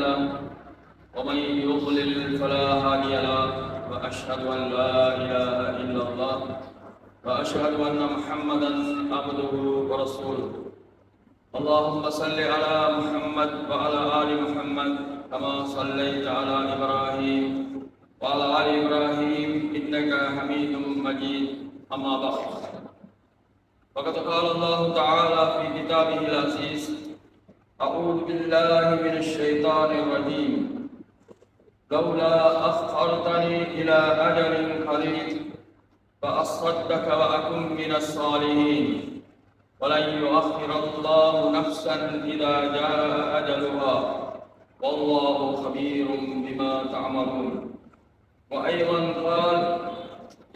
له ومن يضلل فلا هادي له وأشهد أن لا إله إلا الله وأشهد أن محمدا عبده ورسوله. اللهم صل على محمد وعلى آل محمد كما صليت على إبراهيم وعلى آل إبراهيم إنك حميد مجيد. أما بعد، فقد قال الله تعالى في كتابه العزيز: أعوذ بالله من الشيطان الرجيم، لولا أخرتني إلى أجل قريب فأصدق وأكن من الصالحين ولن يؤخر الله نفسا إذا جاء أجلها والله خبير بما تعملون. وأيضا قال: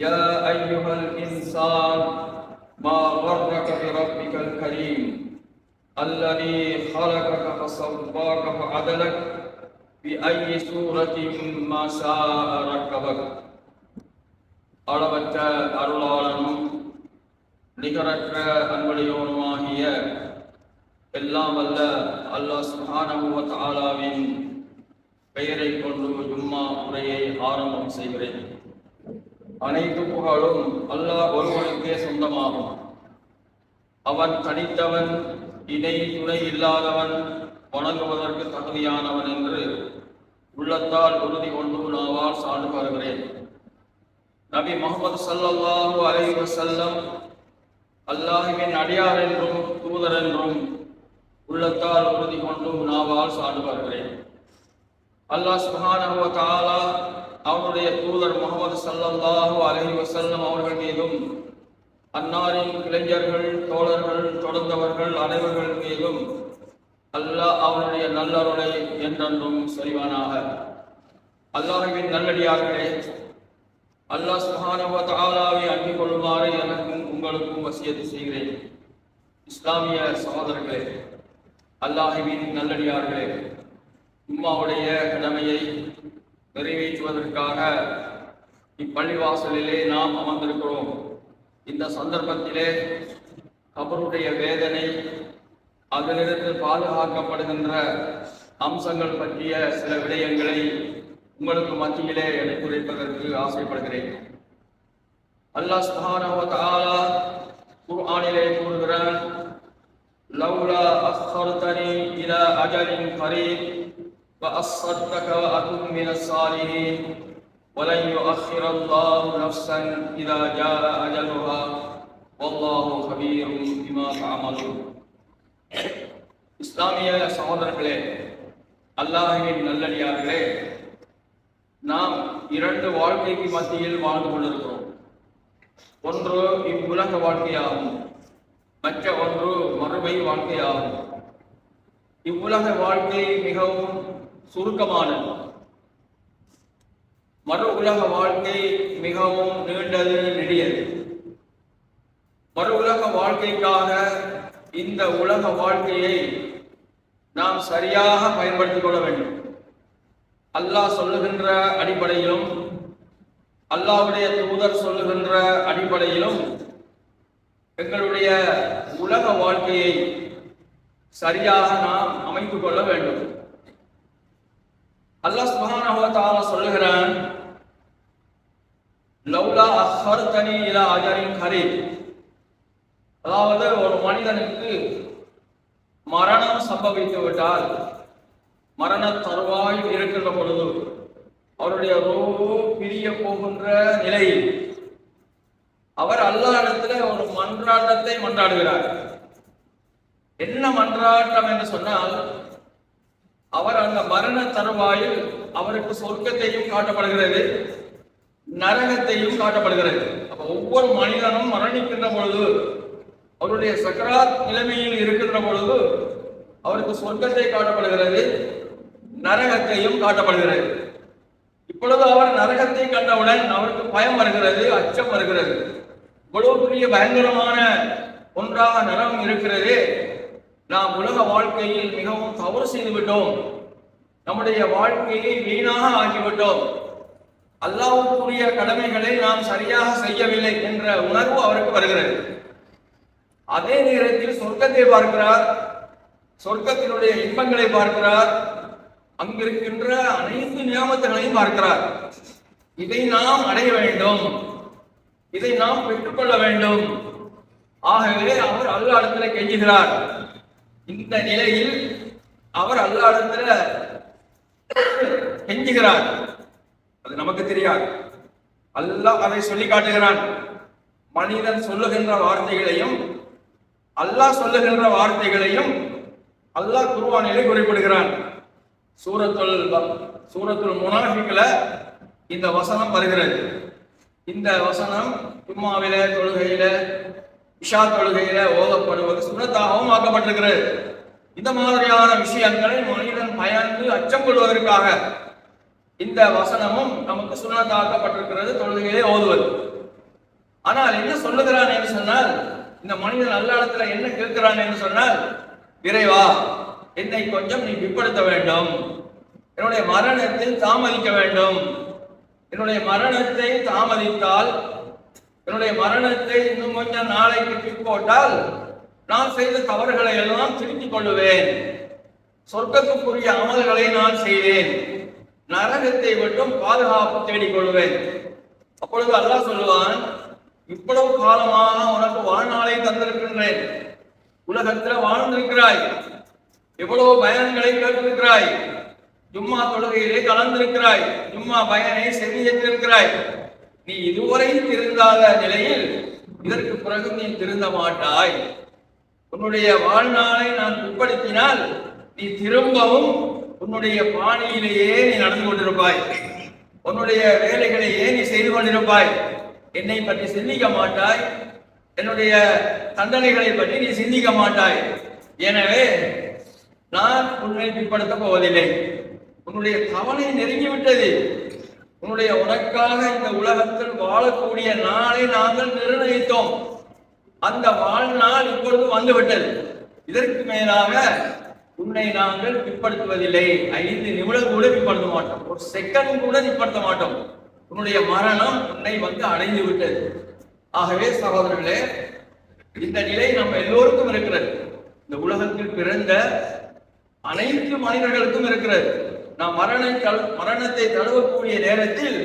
يا أيها الإنسان ما غرك بربك الكريم الذي خلقك فسواك فعدلك بأي سورة ما شاء ركبك. அளவற்ற அருளாளனும் நிகரற்ற அன்புடையோனுமாகிய எல்லாம் வல்ல அல்லாஹ் சுப்ஹானஹு வ தஆலாவின் பெயரை கொண்டு ஜும்மா உரையை ஆரம்பம் செய்கிறேன். அனைத்து புகழும் அல்லாஹ் ஒருவனுக்கே சொந்தமாகும். அவன் தனித்தவன், இணை துணை இல்லாதவன், வணங்குவதற்கு தகுதியானவன் என்று உள்ளத்தால் உறுதி கொண்டு நாவால் சான்று வருகிறேன். நபி முஹம்மது ஸல்லல்லாஹு அலைஹி வஸல்லம் அல்லாஹ்வின் அடியார் என்றும் தூதர் என்றும் உள்ளத்தால் உறுதி கொண்டு நாவால் சான்று வருகிறேன். அல்லாஹ் சுப்ஹானஹு வ தஆலா அவருடைய தூதர் முஹம்மது ஸல்லல்லாஹு அலைஹி வஸல்லம் அவர்கள் மீதும் அன்னாரின் இளைஞர்கள், தோழர்கள், தொடர்ந்தவர்கள் அனைவர்கள் மீதும் அல்லாஹ் அவருடைய நல்லருளை என்றென்றும் செல்வானாக. அல்லாஹ்வின் நல்லடியார்களே, அல்லாஹ் சுப்ஹானஹு வ தஆலாவை அண்டிக் கொள்ளுமாறு எனக்கும் உங்களுக்கும் வசியத்து செய்கிறேன். இஸ்லாமிய சகோதரர்களே, அல்லாஹ்வின் நல்லடியார்களே, உம்மாவுடைய கடமையை நிறைவேற்றுவதற்காக இப்பள்ளிவாசலிலே நாம் அமர்ந்திருக்கிறோம். இந்த சந்தர்ப்பத்திலே கபருடைய வேதனை, அதிலிருந்து பாதுகாக்கப்படுகின்ற அம்சங்கள் பற்றிய சில விடயங்களை உங்களுக்கு மத்தியிலே எடுத்துரைப்பதற்கு ஆசைப்படுகிறேன். அல்லாஹ் சுப்ஹானஹு வ தஆலா குர்ஆனிலே கூறுகிறான்: லவ்லா அஸ்ஸர்தனி இலா அஜலின் கரீப் வஅஸ்ஸதக வஅகுன் மினஸ் ஸாலிஹீன் வலன் யுஅக்கிரல்லாஹு நஃப்ஸன் இதா ஜாஅ அஜலுஹா வல்லாஹு கபீரும் பிமா தஅமலூன். இஸ்லாமிய சகோதரர்களே, அல்லாஹ்வின் நல்லடியார்களே, நாம் இரண்டு வாழ்க்கைக்கு மத்தியில் வாழ்ந்து கொண்டிருக்கிறோம். ஒன்று இவ்வுலக வாழ்க்கையாகும், மற்ற ஒன்று மறுமை வாழ்க்கையாகும். இவ்வுலக வாழ்க்கை மிகவும் சுருக்கமானது, மறு உலக வாழ்க்கை மிகவும் நீண்டது, நெடியது. மறு உலக வாழ்க்கைக்காக இந்த உலக வாழ்க்கையை நாம் சரியாக பயன்படுத்திக் கொள்ள வேண்டும். அல்லாஹ் சொல்லுகின்ற அடிப்படையிலும் அல்லாஹ்வுடைய தூதர் சொல்லுகின்ற அடிப்படையிலும் எங்களுடைய உலக வாழ்க்கையை சரியாக நாம் அமைத்துக் கொள்ள வேண்டும். அல்லாஹ் சுப்ஹானஹு வ தஆலா சொல்லுகிறான்: லவ்லா அஸ்ஸர்தனி இலா அஜலின் கரீப். அதாவது, ஒரு மனிதனுக்கு மரணம் சம்பவித்து விட்டால், மரண தருவாயில் இருக்கின்ற பொழுது, அவருடைய ரூஹ் பிரிய போகின்ற நிலையில் அவர் அல்லாஹ்விடத்திலே ஒரு மன்றாட்டத்தை மன்றாடுகிறார். என்ன மன்றாட்டம் என்று சொன்னால், அவர் அந்த மரண தருவாயில் அவருக்கு சொர்க்கத்தையும் காட்டப்படுகிறது, நரகத்தையும் காட்டப்படுகிறது. அப்ப ஒவ்வொரு மனிதனும் மரணிக்கின்ற பொழுது, அவருடைய சக்கராத் நிலைமையில் இருக்கின்ற பொழுது அவருக்கு சொர்க்கத்தை காட்டப்படுகிறது, நரகத்தையும் காட்டப்படுகிறது. இப்பொழுது அவர் நரகத்தை கண்டவுடன் அவருக்கு பயம் வருகிறது, அச்சம் வருகிறது. இவ்வளவு பெரிய பயங்கரமான ஒன்றாக நரகம் இருக்கிறது, நாம் உலக வாழ்க்கையில் மிகவும் தவறு செய்து விட்டோம், நம்முடைய வாழ்க்கையை வீணாக ஆக்கிவிட்டோம், அல்லாஹ்வுக்குரிய கடமைகளை நாம் சரியாக செய்யவில்லை என்ற உணர்வு அவருக்கு வருகிறது. அதே நேரத்தில் சொர்க்கத்தை பார்க்கிறார், சொர்க்கத்தினுடைய இன்பங்களை பார்க்கிறார், அங்கிருக்கின்ற அனைத்து நியாமத்துகளையும் பார்க்கிறார். இதை நாம் அடைய வேண்டும், இதை நாம் பெற்றுக்கொள்ள வேண்டும். ஆகவே அவர் அல்லாஹ்விடத்தில் கெஞ்சுகிறார். இந்த நிலையில் அவர் அல்லாஹ்விடத்தில் கெஞ்சுகிறார். அது நமக்கு தெரியாது, அல்லாஹ் அதை சொல்லி காட்டுகிறான். மனிதன் சொல்லுகின்ற வார்த்தைகளையும் அல்லாஹ் சொல்லுகின்ற வார்த்தைகளையும் அல்லாஹ் குர்ஆனிலே குறிப்பிடுகிறான். சூரத்துல் முனாஃபிக்ல இந்த வசனம் வருகிறது. இந்த வசனம் ஜும்மாவில தொழுகையில இஷா தொழுகையில ஓதப்படுவது சுன்னத்தாகவும் ஆக்கப்பட்டிருக்கிறது. இந்த மாதிரியான விஷயங்களை மனிதன் பயந்து அச்சம் கொள்வதற்காக இந்த வசனமும் நமக்கு சுன்னத்தாக்கப்பட்டிருக்கிறது, தொழுகையிலே ஓதுவது. ஆனால் என்ன சொல்லுகிறான் என்று சொன்னால், இந்த மனிதன் அல்லாஹ்விடத்தில் என்ன கேட்கிறான் என்று சொன்னால், இறைவா என்னை கொஞ்சம் நீ பிற்படுத்த வேண்டும், என்னுடைய மரணத்தை தாமதிக்க வேண்டும். என்னுடைய மரணத்தை தாமதித்தால், என்னுடைய மரணத்தை இன்னும் கொஞ்சம் நாளைக்கு பிற்போட்டால் நான் செய்த தவறுகளை எல்லாம் திருத்திக் கொள்ளுவேன், சொர்க்கத்துக்குரிய அமல்களை நான் செய்வேன், நரகத்தை விட்டும் பாதுகாப்பு தேடிக் கொள்வேன். அப்பொழுது அல்லாஹ் சொல்லுவான், இவ்வளவு காலமாக உனக்கு வாழ்நாளை தந்திருக்கின்றேன், உலகத்தில் வாழ்ந்திருக்கிறாய், எவ்வளவு பயன்களை கேட்டிருக்கிறாய், ஜும்மா தொழுகையிலே கலந்திருக்கிறாய், ஜும்மா பயனை செவியேற்றிருக்கிறாய். நீ இதுவரை திருந்தாத நிலையில் இதற்கு பிறகு நீ திருந்த மாட்டாய். உன்னுடைய வாழ்நாளை நான் பிற்படுத்தினால் நீ திரும்பவும் உன்னுடைய பாணியிலேயே நீ நடந்து கொண்டிருப்பாய், உன்னுடைய வேலைகளையே நீ செய்து கொண்டிருப்பாய், என்னை பற்றி சிந்திக்க மாட்டாய், என்னுடைய தண்டனைகளை பற்றி நீ சிந்திக்க மாட்டாய். எனவே நான் உன்னை பிற்படுத்த போவதில்லை. உன்னுடைய தவணை நெருங்கிவிட்டது. உனக்காக இந்த உலகத்தில் வாழக்கூடிய நாளை நாங்கள் நிர்ணயித்தோம். அந்த வாழ்நாள் இப்பொழுது வந்துவிட்டது. இதற்கு மேலாக உன்னை நாங்கள் பிற்படுத்துவதில்லை. 5 நிமிடம் கூட பிற்படுத்த மாட்டோம், ஒரு செகண்ட் கூட பிற்படுத்த மாட்டோம். உன்னுடைய மரணம் உன்னை வந்து அடைந்து விட்டது. ஆகவே சகோதரர்களே, இந்த நிலை நம்ம எல்லோருக்கும் இருக்கிறது. இந்த உலகத்தில் பிறந்த அனைத்து மனிதர்களுக்கும் இருக்கிறது. நாம் மரணத்தை தழுவக்கூடிய நேரத்தில்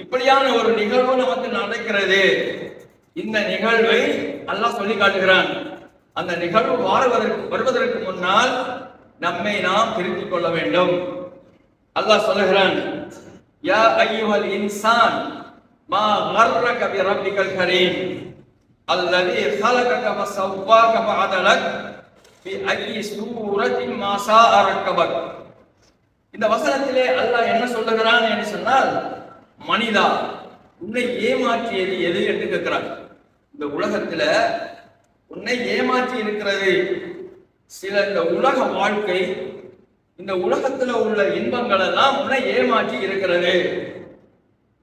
இப்படியான ஒரு நிகழ்வு நமக்கு நடக்கிறது. இந்த நிகழ்வை அல்லாஹ் சொல்லி காட்டுகிறான். அந்த நிகழ்வு வருவதற்கு முன்னால் நம்மை நாம் திருத்திக் கொள்ள வேண்டும். அல்லாஹ் சொல்லுகிறான், யா அய்யுஹல் இன்சான் மா கர்ரக பிரப்பிகல் கரீம் அல்லதி خلقك فسواك فعدلك في أي سورة ما شاء ركبك. இந்த வசனத்திலே அல்லாஹ் என்ன சொல்லுகிறான் என்று சொன்னால், மனிதா உன்னை ஏமாற்றியது எது என்று கேட்கிறான். இந்த உலகத்துல உன்னை ஏமாற்றி இருக்கிறது சில இந்த உலக வாழ்க்கை, இந்த உலகத்துல உள்ள இன்பங்கள் எல்லாம் உன்னை ஏமாற்றி இருக்கிறது.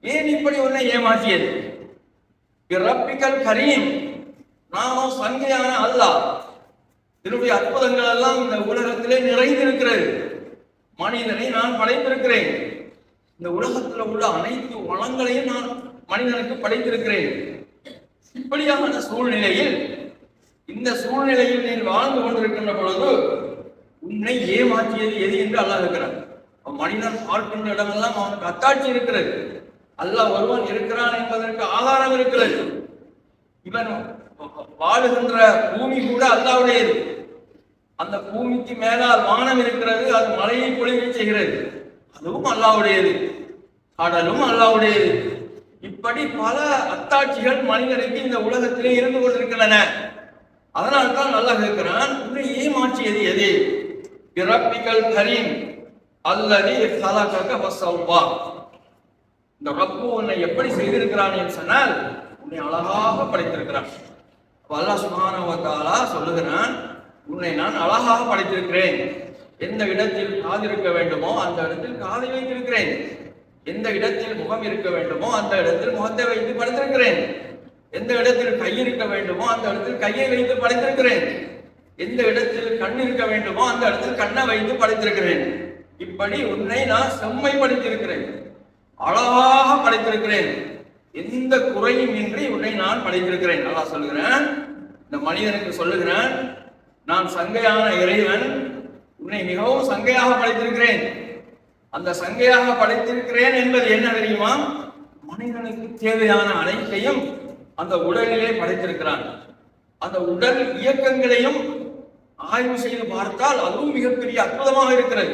ஏன் இப்படி உன்னை ஏமாற்றியது? ரப்பிக்கல் கரீம், நானும் சங்கையான அல்லாஹ், என்னுடைய அற்புதங்கள் எல்லாம் இந்த உலகத்திலே நிறைந்திருக்கிறது. மனிதனை நான் படைத்திருக்கிறேன். இந்த உலகத்தில் உள்ள அனைத்து வளங்களையும் நான் மனிதனுக்கு படைத்திருக்கிறேன். இப்படியான சூழ்நிலையில், இந்த சூழ்நிலையில் நீ வாழ்ந்து கொண்டிருக்கின்ற பொழுது உன்னை ஏமாற்றியது எது என்று அல்லாஹ் இருக்கிறான். மனிதன் பார்க்கின்ற இடமெல்லாம் அவனுக்கு அத்தாட்சி இருக்கிறது. அல்லாஹ் ஒருவன் இருக்கிறான் என்பதற்கு ஆதாரம் இருக்கிறது. இவன் வாழுகின்ற பூமி கூட அல்லாஹ்வுடையது. அந்த பூமிக்கு மேலால் வானம் இருக்கிறது, அது மழையை பொழிவு செய்கிறது, அதுவும் அல்லாஹ்வுடையது. கடலும் அல்லாஹ்வுடையது. இப்படி பல அத்தாட்சிகள் மனிதனுக்கு இந்த உலகத்திலே இருந்து கொண்டிருக்கின்றன. அதனால் தான் அல்லாஹ் கேட்கிறான், உன்னை ஏமாற்றியது எது? பிரப்பிக்கல் கரீம் அல்லதி خلقك فسوى. இந்த ரப்பு உன்னை எப்படி செய்திருக்கிறான் என்று சொன்னால், உன்னை அழகாக படைத்திருக்கிறான். அல்லாஹ் சுப்ஹானஹு வ தஆலா சொல்லுகிறான், உன்னை நான் அழகாக படைத்திருக்கிறேன். எந்த இடத்தில் காது இருக்க வேண்டுமோ அந்த இடத்தில் காதை வைத்திருக்கிறேன். எந்த இடத்தில் முகம் இருக்க வேண்டுமோ அந்த இடத்தில் முகத்தை வைத்து படைத்திருக்கிறேன். எந்த இடத்தில் கை இருக்க வேண்டுமோ அந்த இடத்தில் கையை வைத்து படைத்திருக்கிறேன். எந்த இடத்தில் கண் இருக்க வேண்டுமோ அந்த இடத்தில் கண்ணை வைத்து படைத்திருக்கிறேன். இப்படி உன்னை நான் செம்மைப்படுத்தியிருக்கிறேன், அழகாக படைத்திருக்கிறேன், எந்த குறையும் இன்றி உன்னை நான் படைத்திருக்கிறேன். அல்லாஹ் சொல்லுகிறேன், இந்த மனிதனுக்கு சொல்லுகிறேன், நான் சங்கையான இறைவன், உன்னை மிகவும் சங்கையாக படைத்திருக்கிறேன். அந்த சங்கையாக படைத்திருக்கிறேன் என்பது என்ன தெரியுமா? மனிதனுக்கு தேவையான அனைத்தையும் அந்த உடலிலே படைத்திருக்கிறான். அந்த உடல் இயக்கங்களையும் ஆய்வு செய்து பார்த்தால் அதுவும் மிகப்பெரிய அற்புதமாக இருக்கிறது.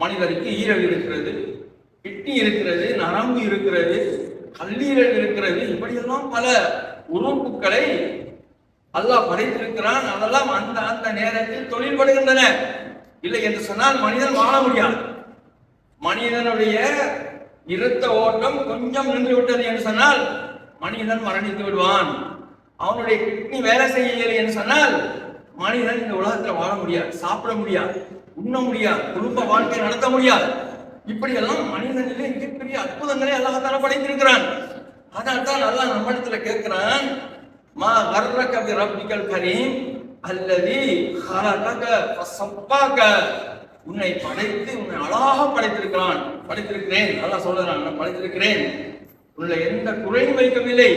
மனிதனுக்கு ஈரல் இருக்கிறது, கிட்னி இருக்கிறது, நரம்பு இருக்கிறது, கல்லீரல் இருக்கிறது. இப்படியெல்லாம் பல உறுப்புகளை அல்லாஹ் படைத்திருக்கிறான். அதெல்லாம் அந்த அந்த நேரத்தில் தொழில்படுகின்றன. இல்லை என்று சொன்னால் மனிதன் வாழ முடியாது. மனிதனுடைய இரத்த ஓட்டம் கொஞ்சம் நின்று விட்டது என்று சொன்னால் மனிதன் மரணித்து விடுவான். அவனுடைய கிட்னி வேலை செய்யலை என்று சொன்னால் மனிதன் இந்த உலகத்தில் வாழ முடியாது, சாப்பிட முடியாது, உண்ண முடியாது, குடும்ப வாழ்க்கை நடத்த முடியாது. இப்படியெல்லாம் மனிதனிலே மிகப்பெரிய அற்புதங்களை அல்லாஹ் படைத்திருக்கிறான். அதனால்தான் அல்லாஹ் நம்மிடத்துல கேட்கிறான், மா கர்ரக பி ரப்பிக்கல் கரீம் அல்லதி ஹலகக ஃபஸப்பாக. உன்னை படைத்து உன்னை அழகாக படைத்திருக்கிறேன். அல்லாஹ் சொல்றான், நான் படைத்திருக்கிறேன், உன்னை எந்த குறையும் வைக்கவில்லை.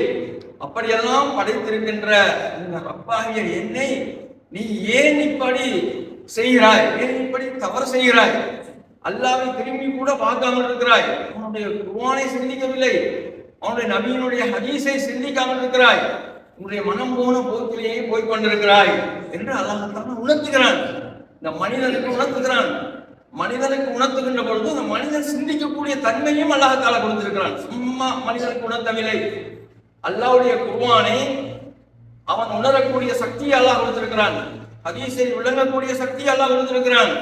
அப்படியெல்லாம் படைத்திருக்கின்ற இந்த ரப்பாகிய என்னை நீ ஏன் இப்படி செய்கிறாய்? ஏன் இப்படி தவறு செய்கிறாய்? அல்லாஹ்வை திரும்பி கூட பார்க்காமல் இருக்கிறாய். அவனுடைய குர்ஆனை சிந்திக்கவில்லை, அவனுடைய நபியினுடைய ஹதீஸை சிந்திக்காமல் இருக்கிறாய். உன்னுடைய மனம் போன போக்கிலேயே போய்கொண்டிருக்கிறாய் என்று அல்லாஹ் தஆலா உணர்த்துகிறான். இந்த மனிதனுக்கு உணர்த்துகிறான். மனிதனுக்கு உணர்த்துகின்ற பொழுது இந்த மனிதன் சிந்திக்கக்கூடிய தன்மையும் அல்லாஹ் தஆலா கொடுத்திருக்கிறான். சும்மா மனிதனுக்கு உணர்த்தவில்லை. அல்லாஹ்வுடைய குர்ஆனை அவன் உணரக்கூடிய சக்தியை அல்லாஹ் கொடுத்திருக்கிறான். ஹதீஸை விளங்கக்கூடிய சக்தியை அல்லாஹ் கொடுத்திருக்கிறான்.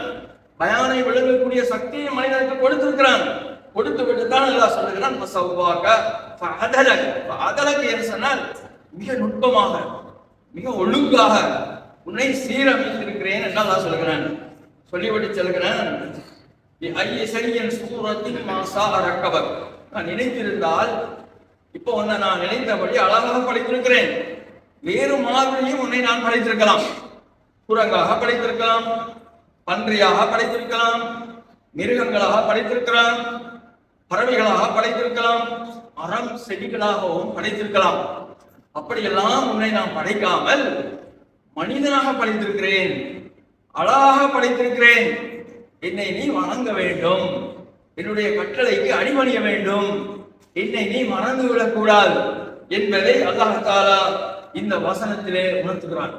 பயானை விளங்கக்கூடிய சக்தியை மனிதனுக்கு கொடுத்திருக்கிறான். கொடுத்து விட்டுத்தான் அல்லாஹ் சொல்லுகிறான், ஃபஸவ்வாக ஃபஅதலக. ஃபஅதலக என்று சொன்னால் மிக நுட்பமாக, மிக ஒழுங்காக உன்னை சீரமைத்திருக்கிறேன் என்று அல்லாஹ் சொல்லுகிறான். சொல்லிவிட்டு சொல்லுகிறான், ஐய ஷையின் சூரத்தின் மாசா ரக்கபக். நான் நினைத்திருந்தால் இப்போ உன்னை நான் நினைத்தபடி அழகாக படைத்திருக்கிறேன். வேறு மாதிரியும் உன்னை நான் படைத்திருக்கலாம். குரங்காக படைத்திருக்கலாம், பன்றியாக படைத்திருக்கலாம், மிருகங்களாக படைத்திருக்கலாம், பறவைகளாக படைத்திருக்கலாம், மரம் செடிகளாகவும் படைத்திருக்கலாம். அப்படியெல்லாம் உன்னை நான் படைக்காமல் மனிதனாக படைத்திருக்கிறேன், அழகாக படைத்திருக்கிறேன். என்னை நீ வணங்க வேண்டும், என்னுடைய கட்டளைக்கு அடிபணிய வேண்டும், என்னை நீ மறந்து விடக்கூடாது என்பதை அல்லாஹ் தஆலா இந்த வசனத்திலே உணர்த்துகிறான்.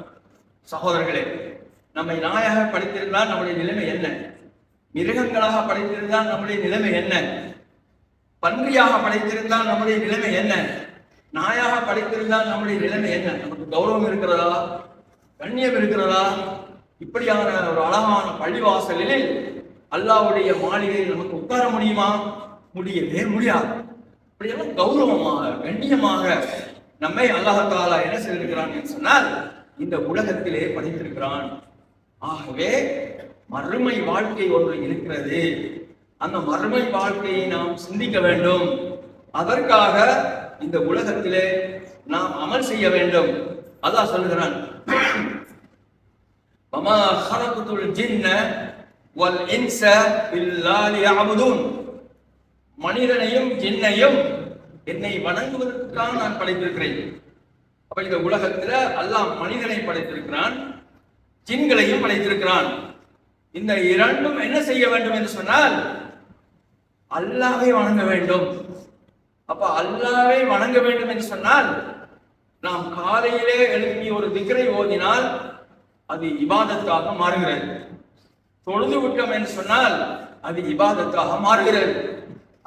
சகோதரர்களே, நம்மை நாயாக படைத்திருந்தால் நம்முடைய நிலைமை என்ன? மிருகங்களாக படைத்திருந்தால் நம்முடைய நிலைமை என்ன? பன்றியாக படைத்திருந்தால் நம்முடைய நிலைமை என்ன? நாயாக படைத்திருந்தால் நம்முடைய நிலைமை என்ன? நமக்கு கௌரவம் இருக்கிறதா? கண்ணியம் இருக்கிறதா? இப்படியான ஒரு அழகான பள்ளிவாசலில் அல்லாஹ்வுடைய மாளிகையில் நமக்கு உட்கார முடியுமா? முடியவே முடியாது. இப்படியெல்லாம் கௌரவமாக, கண்ணியமாக நம்மை அல்லாஹ் தஆலா என்ன செய்திருக்கிறான் என்று சொன்னால் இந்த உலகத்திலே படைத்திருக்கிறான். ஆகவே மறுமை வாழ்க்கை ஒன்று இருக்கிறது. அந்த மறுமை வாழ்க்கையை நாம் சிந்திக்க வேண்டும். அதற்காக இந்த உலகத்திலே நாம் அமல் செய்ய வேண்டும். அல்லாஹ் சொல்கிறான், வமா ஹலக்துல் ஜின்ன வல் இன்ஸ இல்லா லியஅபுதூன். மனிதனையும் ஜின்னையும் என்னை வணங்குவதற்காக நான் படைத்திருக்கிறேன். அப்ப இந்த உலகத்துல அல்லாஹ் மனிதனை படைத்திருக்கிறான், ஜின்களையும் படைத்திருக்கிறான். இந்த இரண்டும் என்ன செய்ய வேண்டும் என்று சொன்னால் அல்லாஹ்வை வணங்க வேண்டும். அப்ப அல்லாஹ்வை வணங்க வேண்டும் என்று சொன்னால் நாம் காலையிலே எழுப்பி ஒரு திக்ரை ஓதினால் அது இபாதத்தாக மாறுகிறது. தொழுது விட்டோம் என்று சொன்னால் அது இபாதத்தாக மாறுகிறது.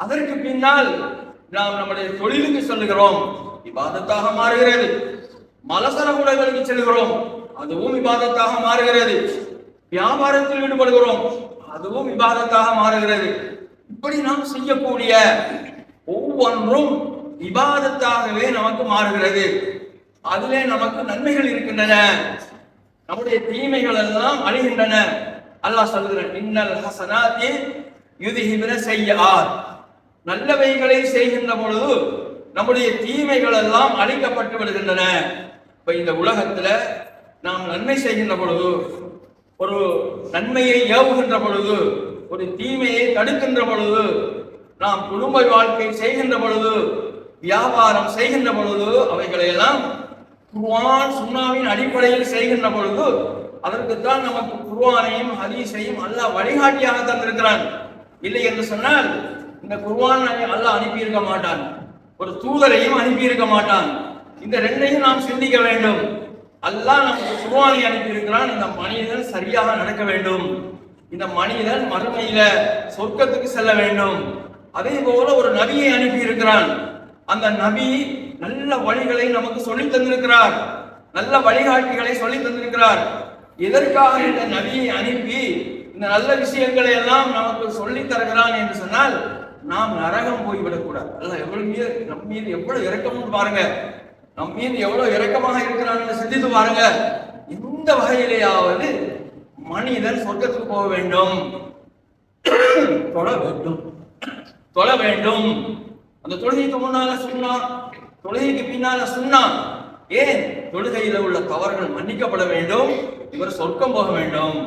அதற்கு பின்னால் நாம் நம்முடைய தொழிலுக்கு செல்கிறோம், இபாதத்தாக மாறுகிறது. மலசர உடைகளுக்கு செல்கிறோம், அதுவும் இபாதத்தாக மாறுகிறது. வியாபாரத்தில் ஈடுபடுகிறோம், அதுவும் இபாதத்தாக மாறுகிறது. இப்படி நாம் செய்யக்கூடிய ஒவ்வொன்றும் இபாதத்தாகவே நமக்கு மாறுகிறது. அதிலே நமக்கு நன்மைகள் இருக்கின்றன, நம்முடைய தீமைகள் எல்லாம் அழிகின்றன. அல்லாஹ் சொல்கிறான், இன்னல் ஹஸனாத்தி யுத்ஹிபுன ஸய்யிஆத். நல்லவைகளை செய்கின்ற பொழுது நம்முடைய தீமைகள் எல்லாம் அழிக்கப்பட்டு விடுகின்றன. இப்ப இந்த உலகத்துல நாம் நன்மை செய்கின்ற பொழுது, ஒரு நன்மையை ஏவுகின்ற பொழுது, ஒரு தீமையை தடுக்கின்ற பொழுது, நாம் குடும்ப வாழ்க்கை செய்கின்ற பொழுது, வியாபாரம் செய்கின்ற பொழுது, அவைகளை எல்லாம் குர்ஆன் சுன்னாவின் அடிப்படையில் செய்கின்ற பொழுது, அதற்குத்தான் நமக்கு குர்ஆனையும் ஹதீஸையும் அல்லாஹ் வழிகாட்டியாக தந்திருக்கிறான். இல்லை என்று சொன்னால் இந்த குர்ஆனை அல்லாஹ் அனுப்பி இருக்க மாட்டான், ஒரு தூதரையும் அனுப்பி இருக்க மாட்டான். இந்த ரெண்டையும் நாம் சிந்திக்க வேண்டும். அல்லாஹ் நமக்கு குர்ஆனை அனுப்பி இருக்கிறான், இந்த மனிதன் சரியாக நடக்க வேண்டும், இந்த மனிதன் மறுமையில சொர்க்கத்துக்கு செல்ல வேண்டும். அதே போல ஒரு நபியை அனுப்பி இருக்கிறான், அந்த நபி நல்ல வழிகளை நமக்கு சொல்லி தந்திருக்கிறார், நல்ல வழிகாட்டிகளை சொல்லி தந்திருக்கிறார். எதற்காக இந்த நபியை அனுப்பி இந்த நல்ல விஷயங்களை எல்லாம் நமக்கு சொல்லி தருகிறான் என்று சொன்னால் நாம் நரகம் போய்விடக்கூடாது. அல்லாஹ் நம் மீது எவ்வளவு இரக்கம்னு பாருங்க, நம் மீது எவ்வளவு இரக்கமாக இருக்கிறான் என்று சிந்தித்து பாருங்க. இந்த வகையிலேயாவது மனிதன் சொர்க்கத்துக்கு போக வேண்டும், தொழ வேண்டும். அந்த தொழுகைக்கு முன்னால சுன்னா, தொழுகைக்கு பின்னால சுன்னா. ஏன்? தொழுகையில உள்ள தவறுகள் மன்னிக்கப்பட வேண்டும், இவர் சொர்க்கம் போக வேண்டும்.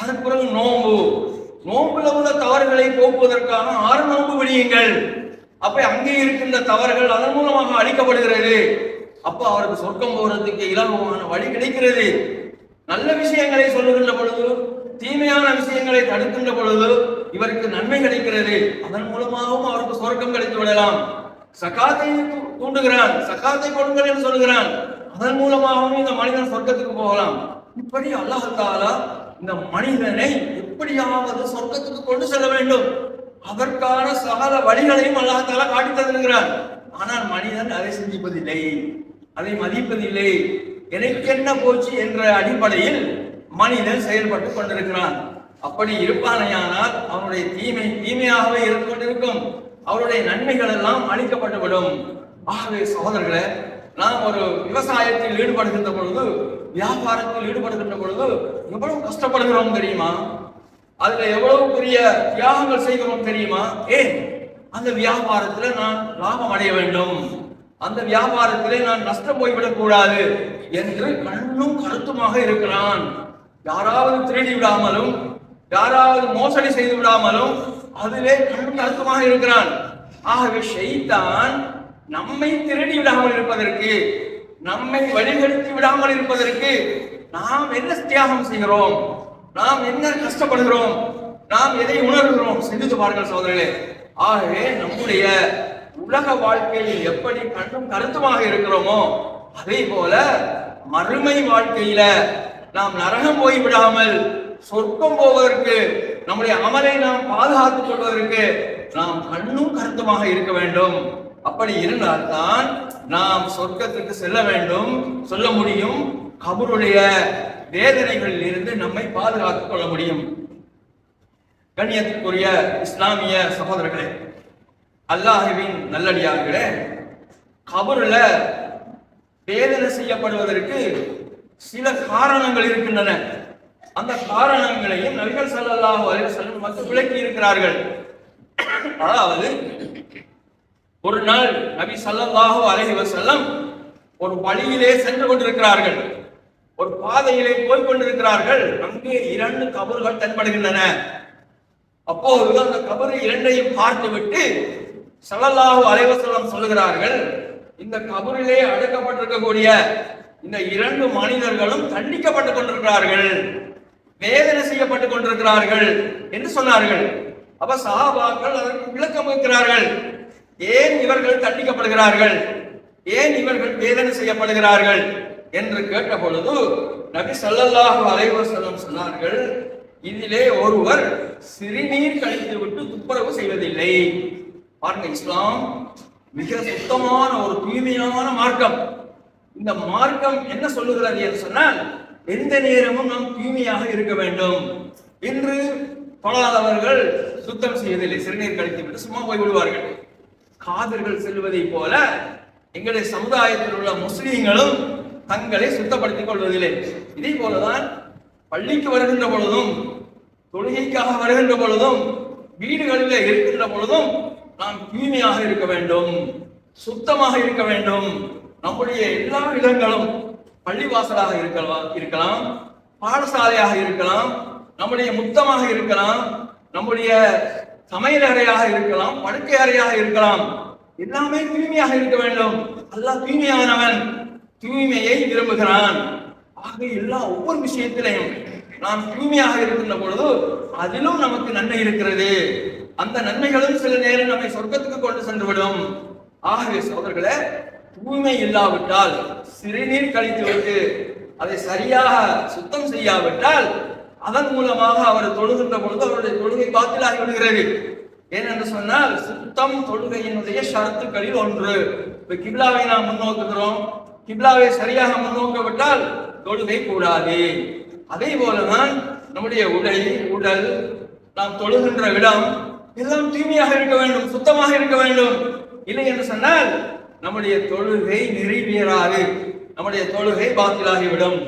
அதற்கு பிறகு நோன்பு, நோன்புல உள்ள தவறுகளை போக்குவதற்காக 6 நோன்பு விடியுங்கள். அப்ப அங்கே இருக்கின்ற தவறுகள் அதன் மூலமாக அழிக்கப்படுகிறது. அப்ப அவருக்கு சொர்க்கம் போறதுக்கு இலகுவான வழி கிடைக்கிறது. நல்ல விஷயங்களை சொல்லுகின்ற பொழுது, தீமையான விஷயங்களை தடுக்கின்ற பொழுது இவருக்கு நன்மை கிடைக்கிறது. அதன் மூலமாகவும் அவருக்கு சொர்க்கம் கிடைத்து விடலாம். சகாத்தை தூண்டுகிறான், சகாத்தை கொடுங்கள் என்று சொல்லுகிறான், அதன் மூலமாகவும் இந்த மனிதன் சொர்க்கத்துக்கு போகலாம். இப்படி அல்லாஹ் தஆலா இந்த மனிதனை எப்படியாவது சொர்க்கத்துக்கு கொண்டு செல்ல வேண்டும், அதற்கான சகல வழிகளையும் அல்லாஹ் தஆலா காட்டி தந்திருக்கிறான். ஆனால் மனிதன் அதை சிந்திப்பதில்லை, அதை மதிப்பதில்லை. எனக்கு என்ன போச்சு என்ற அடிப்படையில் மனிதன் செயல்பட்டு கொண்டிருக்கிறான். அப்படி இருப்பானையானால் அவனுடைய தீமையாகவே இருந்து கொண்டிருக்கும், அவருடைய நன்மைகள் எல்லாம் அழிக்கப்பட்டுவிடும். ஆகவே சகோதரர்களே, நாம் ஒரு விவசாயத்தில் ஈடுபடுகின்ற பொழுது, வியாபாரத்தில் ஈடுபடுகின்ற பொழுது எவ்வளவு கஷ்டப்படுகிறோம் தெரியுமா? அதுல எவ்வளவு பெரிய தியாகங்கள் செய்கிறோம் தெரியுமா? ஏன்? அந்த வியாபாரத்துல நான் லாபம் அடைய வேண்டும், அந்த வியாபாரத்திலே நான் நஷ்டம் போய்விடக் கூடாது என்று கண்ணும் கருத்துமாக இருக்கிறான். யாராவது திருடி விடாமலும், யாராவது மோசடி செய்து விடாமலும் அதிலே கண்ணும் கருத்துமாக இருக்கிறான். ஆகவே ஷைத்தான் நம்மை திருடி விடாமல் இருப்பதற்கு, நம்மை வழிகெடுத்து விடாமல் இருப்பதற்கு நாம் என்ன தியாகம் செய்கிறோம், நாம் என்ன கஷ்டப்படுகிறோம், நாம் எதை உணர்கிறோம், சிந்தித்து பாருங்கள் சகோதரர்களே. ஆகவே நம்முடைய உலக வாழ்க்கையில் எப்படி கண்ணும் கருத்துமாக இருக்கிறோமோ அதே போல மறுமை வாழ்க்கையில நாம் நரகம் போய் விடாமல் சொர்க்கம் போவதற்கு, நம்முடைய அமலை நாம் பாதுகாத்துக் கொள்வதற்கு நாம் கண்ணும் கருத்துமாக இருக்க வேண்டும். அப்படி இருந்தால்தான் நாம் சொர்க்கத்துக்கு செல்ல வேண்டும், சொல்ல முடியும். கபருடைய வேதனைகளில் இருந்து நம்மை பாதுகாத்துக் கொள்ள முடியும். கண்ணியத்துக்குரிய இஸ்லாமிய சகோதரர்களே, அல்லாஹ்வின் நல்லடியார்களே, கபருல வேதனை செய்யப்படுவதற்கு சில காரணங்கள் இருக்கின்றன. அந்த காரணங்களையும் நபிகள் ஸல்லல்லாஹு அலைஹி வஸல்லம் மக்கள் விளக்கி இருக்கிறார்கள். அதாவது ஒரு நாள் நபி ஸல்லல்லாஹு அலைஹி வஸல்லம் ஒரு வழியிலே சென்று கொண்டிருக்கிறார்கள், ஒரு பாதையிலே போய் கொண்டிருக்கிறார்கள். அங்கே 2 கபர்கள் தென்படுகின்றன. அப்போது அந்த கபரை 2ஐயும் பார்த்துவிட்டு ஸல்லல்லாஹு அலைஹி வஸல்லம் சொல்லுகிறார்கள், இந்த கபரிலே அடக்கப்பட்டிருக்கக்கூடிய இந்த 2 மனிதர்களும் தண்டிக்கப்பட்டுக் கொண்டிருக்கிறார்கள், வேதனை செய்யப்பட்டுக் கொண்டிருக்கிறார்கள் என்று சொன்னார்கள். அப்ப சஹாபாக்கள் அதற்கு விளக்கம் வைக்கிறார்கள். ஏன் இவர்கள் தண்டிக்கப்படுகிறார்கள், ஏன் இவர்கள் வேதனை செய்யப்படுகிறார்கள் என்று கேட்ட பொழுது நபி ஸல்லல்லாஹு அலைஹி வஸல்லம் சொன்னார்கள், இதிலே ஒருவர் சிறுநீர் கழித்து விட்டு துப்புரவு செய்வதில்லை. பாருங்க, இஸ்லாம் மிக சுத்தமான ஒரு தூய்மையான மார்க்கம். இந்த மார்க்கம் என்ன சொல்லுகிறது என்று சொன்னால், எந்த நேரமும் நாம் தூய்மையாக இருக்க வேண்டும். இன்று தொழாதவர்கள் சுத்தம் செய்வதில்லை, சிறுநீர் கழித்து விட்டு சும்மா போய் விடுவார்கள். காதர்கள் செல்வதை போல எங்களுடைய சமுதாயத்தில் உள்ள முஸ்லீம்களும் தங்களை சுத்தப்படுத்திக் கொள்வதில்லை. இதே போலதான் பள்ளிக்கு வருகின்ற பொழுதும், தொழுகைக்காக வருகின்ற பொழுதும், வீடுகளில் இருக்கின்ற பொழுதும் நாம் தூய்மையாக இருக்க வேண்டும், சுத்தமாக இருக்க வேண்டும். நம்முடைய எல்லா இடங்களும் பள்ளிவாசலாக இருக்கலாம், பாடசாலையாக இருக்கலாம், நம்முடைய முத்தமாக இருக்கலாம், நம்முடைய சமையல் அறையாக இருக்கலாம், படுக்கை அறையாக இருக்கலாம், எல்லாமே தூய்மையாக இருக்க வேண்டும். அல்லாஹ் தூய்மையானவன், தூய்மையை விரும்புகிறான். ஆக ஒவ்வொரு விஷயத்திலையும் நாம் தூய்மையாக இருக்கின்ற பொழுது அதிலும் நமக்கு நன்மை இருக்கிறது. அந்த நன்மைகளும் சில நேரம் நம்மை சொர்க்கத்துக்கு கொண்டு சென்று விடும். ஆகவே சகோதரர்களே, தூய்மை இல்லாவிட்டால், சிறுநீர் கழித்து விட்டு அதை சரியாக சுத்தம் செய்யாவிட்டால் அதன் மூலமாக அவர் தொழுகின்ற பொழுது அவருடைய தொழுகை பாத்திலாகி விடுகிறது. ஏனென்று சொன்னால் சுத்தம் தொழுகையினுடைய ஷரத்துக்களில் ஒன்று. இப்ப கிப்லாவை நாம் முன்னோக்குகிறோம், கிப்லாவை சரியாக முன்னோக்கவிட்டால் தொழுகை கூடாது. அதே போலதான் நம்முடைய உடல் நாம் தொழுகின்ற இடம் எல்லாம் தூய்மையாக இருக்க வேண்டும், சுத்தமாக இருக்க வேண்டும். இல்லை என்று சொன்னால் நம்முடைய தொழுகை நிறைவேறாது, நம்முடைய தொழுகை பாத்திலாகிவிடும்.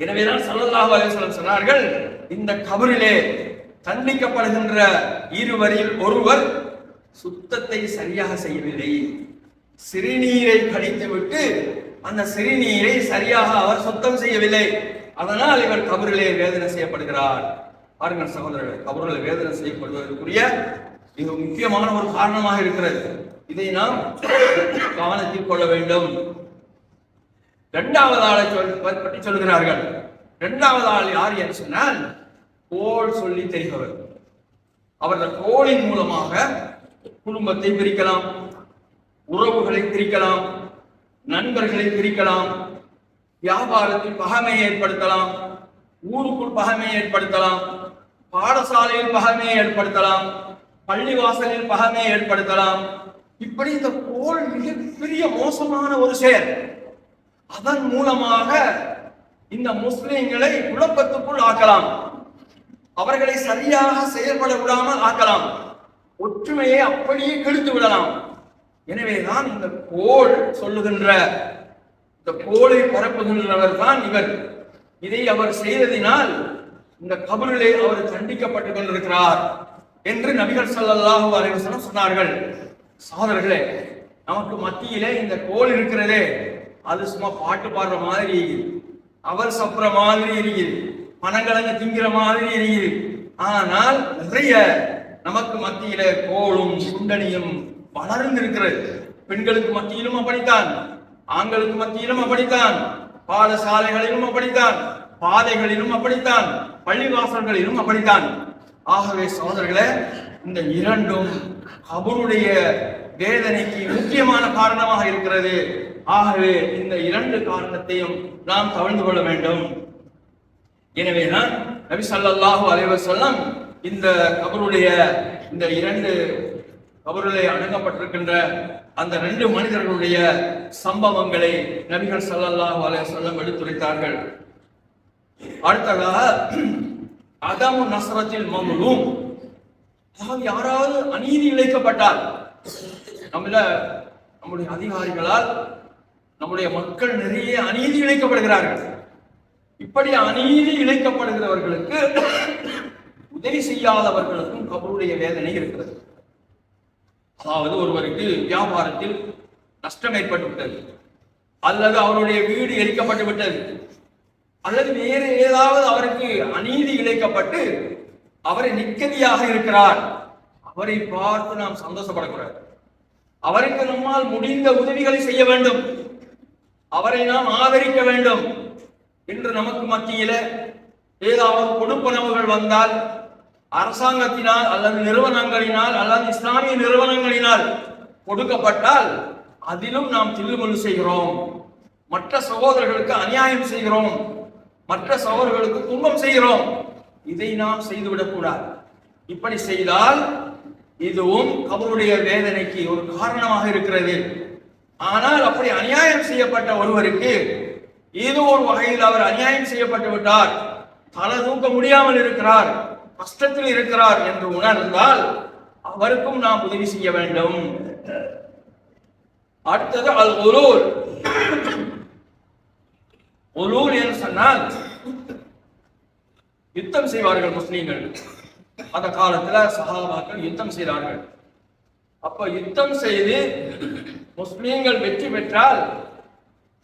எனவேதான் ஸல்லல்லாஹு அலைஹி வஸல்லம் சொன்னார்கள், இந்த கபரிலே தண்டிக்கப்படுகின்ற இருவரில் ஒருவர் சுத்தத்தை சரியாக செய்யவில்லை, சிறுநீரை கழித்துவிட்டு அந்த சிறுநீரை சரியாக அவர் சுத்தம் செய்யவில்லை, அதனால் இவர் கபரிலே வேதனை செய்யப்படுகிறார். பாருங்கள் சகோதரர்கள், கபரில் வேதனை செய்யப்படுவதற்குரிய மிக முக்கியமான ஒரு காரணமாக இருக்கிறது. இதை நாம் கவனத்தில் கொள்ள வேண்டும். இரண்டாவது ஆளை பற்றி சொல்கிறார்கள். இரண்டாவது ஆள் யார் என்று சொன்னால் கோல் சொல்லி தெரிந்தவர். அவர்கள் கோலின் மூலமாக குடும்பத்தை பிரிக்கலாம், உறவுகளை பிரிக்கலாம், நண்பர்களை பிரிக்கலாம், வியாபாரத்தில் பகைமையை ஏற்படுத்தலாம், ஊருக்குள் பகைமையை ஏற்படுத்தலாம், பாடசாலையில் பகைமையை ஏற்படுத்தலாம், பள்ளிவாசலில் பகைமையை ஏற்படுத்தலாம். இப்படி இந்த கோல் மிகப்பெரிய மோசமான ஒரு செயல். அதன் மூலமாக இந்த முஸ்லிம்களை குழப்பத்துக்குள் ஆக்கலாம், அவர்களை சரியாக செயல்பட விடாமல் ஆக்கலாம், ஒற்றுமையை அப்படியே கெடுத்து விடலாம். எனவேதான் இந்த கோல் சொல்லுகின்ற, இந்த கோலை பரப்புகின்றவர் தான் இவர். இதை அவர் செய்ததினால் இந்த கபரிலே அவர் தண்டிக்கப்பட்டுக் கொண்டிருக்கிறார் என்று நபிகள் ஸல்லல்லாஹு அலைஹி வஸல்லம் சொன்னார்கள். சகோதரர்களே, நமக்கு மத்தியிலே இந்த கோல் இருக்கிறதே, அது சும்மா பாட்டு பாடுற மாதிரி இருக்குது, அவர் சப்புற மாதிரி இருக்குது, பனங்கிழங்கு திங்கிற மாதிரி இருக்குது. ஆனால் நிறைய நமக்கு மத்தியில கோலும் குண்டனியும் வளர்ந்து இருக்கிறது. பெண்களுக்கு மத்தியிலும் அப்படித்தான், ஆண்களுக்கு மத்தியிலும் அப்படித்தான், பாடசாலைகளிலும் அப்படித்தான், பாதைகளிலும் அப்படித்தான், பள்ளிவாசல்களிலும் அப்படித்தான். ஆகவே சகோதரர்களே, இந்த இரண்டும் கபருடைய வேதனைக்கு முக்கியமான காரணமாக இருக்கிறது. ஆகவே இந்த இரண்டு காரணத்தையும் நாம் கவனித்து கொள்ள வேண்டும். எனவேதான் நபி ஸல்லல்லாஹு அலைஹி வஸல்லம் இந்த கபருடைய இந்த இரண்டு கபரிலே அடங்கப்பட்டிருக்கின்ற அந்த ரெண்டு மனிதர்களுடைய சம்பவங்களை நபிகள் ஸல்லல்லாஹு அலைஹி வஸல்லம் எடுத்துரைத்தார்கள். அடுத்ததாக அதமு நஸ்ரத்தில் மம்லூம், அதாவது யாராவது அநீதி இழைக்கப்பட்டால், நம்முடைய அதிகாரிகளால் நம்முடைய மக்கள் நிறைய அநீதி இழைக்கப்படுகிறார்கள். இப்படி அநீதி இழைக்கப்படுகிறவர்களுக்கு உதவி செய்யாதவர்களுக்கும் கபருடைய வேதனை இருக்கிறது. அதாவது ஒருவருக்கு வியாபாரத்தில் நஷ்டம் ஏற்பட்டு விட்டது, அல்லது அவருடைய வீடு எரிக்கப்பட்டு விட்டது, அல்லது வேறு ஏதாவது அவருக்கு அநீதி இழைக்கப்பட்டு அவரை நிம்மதியாக இருக்கிறார், அவரை பார்த்து நாம் சந்தோஷப்படக்கூடாது. அவருக்கு நம்மால் முடிந்த உதவிகளை செய்ய வேண்டும், அவரை நாம் ஆதரிக்க வேண்டும் என்று நமக்கு மத்தியில ஏதாவது கொடுப்பனவுகள் வந்தால், அரசாங்கத்தினால் அல்லது நிறுவனங்களினால் அல்லது இஸ்லாமிய நிறுவனங்களினால் கொடுக்கப்பட்டால் அதிலும் நாம் தில்லுமுள்ளு செய்கிறோம், மற்ற சகோதரர்களுக்கு அநியாயம் செய்கிறோம், மற்ற சகோதரர்களுக்கு துன்பம் செய்கிறோம். இதை நாம் செய்துவிடக் கூடாது. இப்படி செய்தால் இதுவும் கபருடைய வேதனைக்கு ஒரு காரணமாக இருக்கிறது. ஆனால் அப்படி அநியாயம் செய்யப்பட்ட ஒருவருக்கு ஏதோ ஒரு வகையில் அவர் அநியாயம் செய்யப்பட்டு விட்டார், தலை தூக்க முடியாமல் இருக்கிறார், கஷ்டத்தில் இருக்கிறார் என்று உணர்ந்தால் அவருக்கும் நாம் உதவி செய்ய வேண்டும். அடுத்தது அல் உலூல். உலூல் என்று சொன்னால் யுத்தம் செய்வார்கள் முஸ்லீம்கள். அந்த காலத்துல சஹாபாக்கள் யுத்தம் செய்தார்கள். அப்ப யுத்தம் செய்து முஸ்லீம்கள் வெற்றி பெற்றால்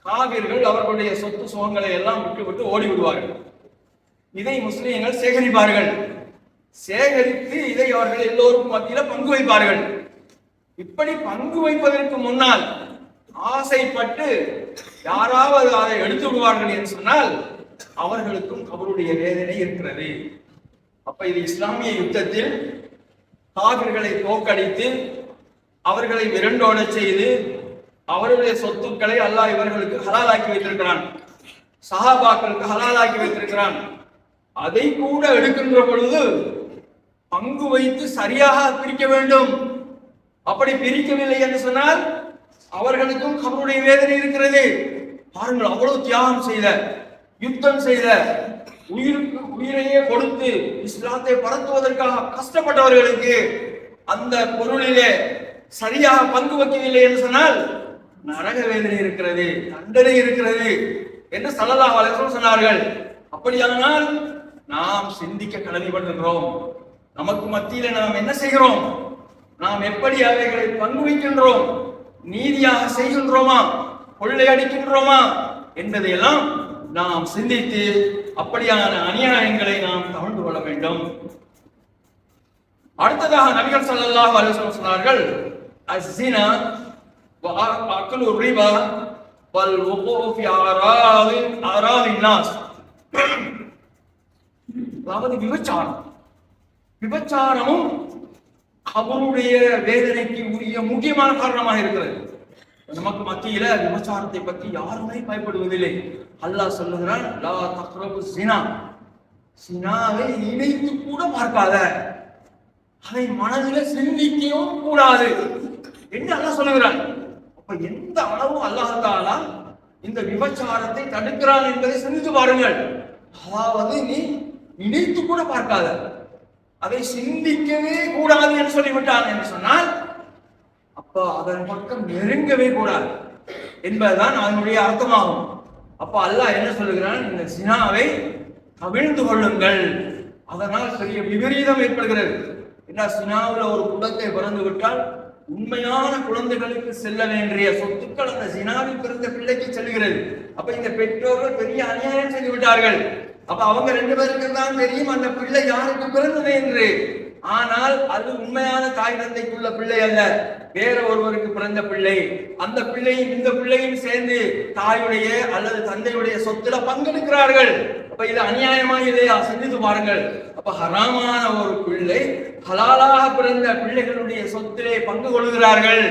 காவிர்கள் அவர்களுடைய சொத்து சுகங்களை எல்லாம் விட்டு ஓடி விடுவார்கள். இதை முஸ்லீம்கள் சேகரிப்பார்கள். சேகரித்து இதை அவர்கள் எல்லோருக்கும் மத்தியில பங்கு வைப்பார்கள். இப்படி பங்கு வைப்பதற்கு முன்னால் ஆசைப்பட்டு யாராவது அதை எடுத்து விடுவார்கள் என்று சொன்னால் அவர்களுக்கும் கபருடைய வேதனை இருக்கிறது. அப்ப இது இஸ்லாமிய யுத்தத்தில் காபிர்களை தோற்கடித்து அவர்களை விரண்டோட செய்து அவருடைய சொத்துக்களை அல்லாஹ் இவர்களுக்கு ஹலாலாக்கி வைத்திருக்கிறான், சஹாபாக்களுக்கு ஹலாலாக்கி வைத்திருக்கிறான். அதை கூட எடுக்கின்ற பொழுது பங்கு வைத்து சரியாக பிரிக்க வேண்டும். அப்படி பிரிக்கவில்லை என்று சொன்னால் அவர்களுக்கும் கபருடைய வேதனை இருக்கிறது. பாருங்கள், அவ்வளவு தியாகம் செய்த, யுத்தம் செய்த, உயிரையே கொடுத்து இஸ்லாத்தை பரத்துவதற்காக கஷ்டப்பட்டவர்களுக்கு அந்த பொருளிலே சரியாக பங்கு வைக்கவில்லை என்று சொன்னால் நரக வேதனை இருக்கிறது, தண்டனை இருக்கிறது என்று ஸல்லல்லாஹு அலைஹி வஸல்லம் சொன்னார்கள். அப்படியானால் நாம் சிந்திக்க கடமைப்பட்டிருக்கிறோம். நமக்கு மத்தியில நாம் என்ன செய்கிறோம், நாம் எப்படி அவைகளை பங்கு வைக்கின்றோம், நீதியாக செய்கின்றோமா, கொள்ளையடிக்கின்றோமா என்பதையெல்லாம் நாம் சிந்தித்து அப்படியான அநியாயங்களை நாம் தவிர்த்து கொள்ள வேண்டும். அடுத்ததாக நபிகள் ஸல்லல்லாஹு அலைஹி வஸல்லம் சொன்னார்கள், அஸ்ஸினா வ அக்லு ரிபா வல் வுகூ ஃபி அராலின் நாஸ். அதாவது விபச்சாரமும் அவருடைய வேதனைக்கு உரிய முக்கியமான காரணமாக இருக்கிறது. நமக்கு மத்தியில விபச்சாரத்தை பற்றி யாருமே பயப்படுவதில்லை. அல்லாஹ் சொல்லுகிறான், லா தக்ரபு ஸினா, ஸினாவை நினைத்து கூட பார்க்காத, அதை மனதில் சிந்திக்கவும் கூடாது என்று அல்லாஹ் சொல்லுகிறான். அப்ப எந்த அளவு அல்லாஹ் தஆலா இந்த விபச்சாரத்தை தடுக்கிறான் என்பதை சிந்தித்து பாருங்கள். அதாவது நீ நினைத்து கூட பார்க்காத, அதை சிந்திக்கவே கூடாது என்று சொல்லிவிட்டான் என்று சொன்னால் அப்ப அதன் பக்கம் நெருங்கவே கூடாது என்பதுதான் அதனுடைய அர்த்தமாகும். அப்ப அல்லாஹ் என்ன சொல்லுகிறான், இந்த ஸினாவை கவிழ்ந்து கொள்ளுங்கள். அதனால் பெரிய விபரீதம் ஏற்படுகிறது. என்ன, ஸினாவில் ஒரு குழந்தை பிறந்து விட்டால் உண்மையான குழந்தைகளுக்கு செல்ல வேண்டிய சொத்துக்கள் அந்த ஸினாவில் பிறந்த பிள்ளைக்கு செல்கிறது. அப்ப இந்த பெற்றோர்கள் பெரிய அநியாயம் செய்து விட்டார்கள். அப்ப அவங்க ரெண்டு பேருக்கு தான் தெரியும் அந்த பிள்ளை யாருக்கு பிறந்தது என்று. ஆனால் அது உண்மையான தாய் தந்தைக்குள்ள பிள்ளை அல்ல, வேற ஒருவருக்கு பிறந்த பிள்ளை. அந்த பிள்ளையும் இந்த பிள்ளையும் சேர்ந்து தாயுடைய அல்லது தந்தையுடைய சொத்துல பங்கெடுக்கிறார்கள். அப்ப இது அநியாயமா இல்லையா? சிந்தித்து பாருங்கள். அப்ப ஹராமான ஒரு பிள்ளை ஹலாலாக பிறந்த பிள்ளைகளுடைய சொத்திலே பங்கு கொள்கிறார்கள்.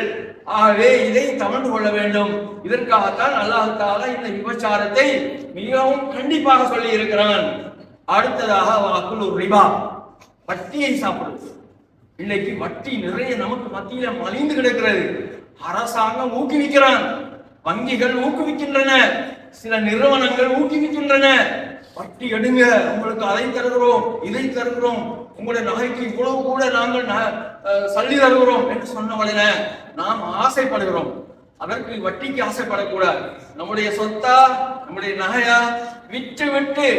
ஆகவே இதை தவிர்த்து கொள்ள வேண்டும். இதற்காகத்தான் அல்லாஹ் தஆலா இந்த விபச்சாரத்தை மிகவும் கண்டிப்பாக சொல்லி இருக்கிறான். அடுத்ததாக அக்லு ரிபா, வட்டியை சாப்பிடுவது. இன்னைக்கு வட்டி நிறைய நமக்கு மத்தியில மலிந்து கிடக்கிறது. அரசாங்கம் ஊக்குவிக்கிறான், வங்கிகள் ஊக்குவிக்கின்றன, சில நிறுவனங்கள் ஊக்குவிக்கின்றன. வட்டி எடுங்க, உங்களுக்கு அதை தருகிறோம், இதை தருகிறோம், உங்களுடைய நகைக்கு இவ்வளவு கூட நாங்கள் சல்லி தருகிறோம் என்று சொன்னவுடனே நாம் ஆசைப்படுகிறோம். அதற்கு வட்டிக்கு ஆசைப்படக்கூடாது. நம்முடைய சொத்தா, நம்முடைய நகையா விட்டு விட்டு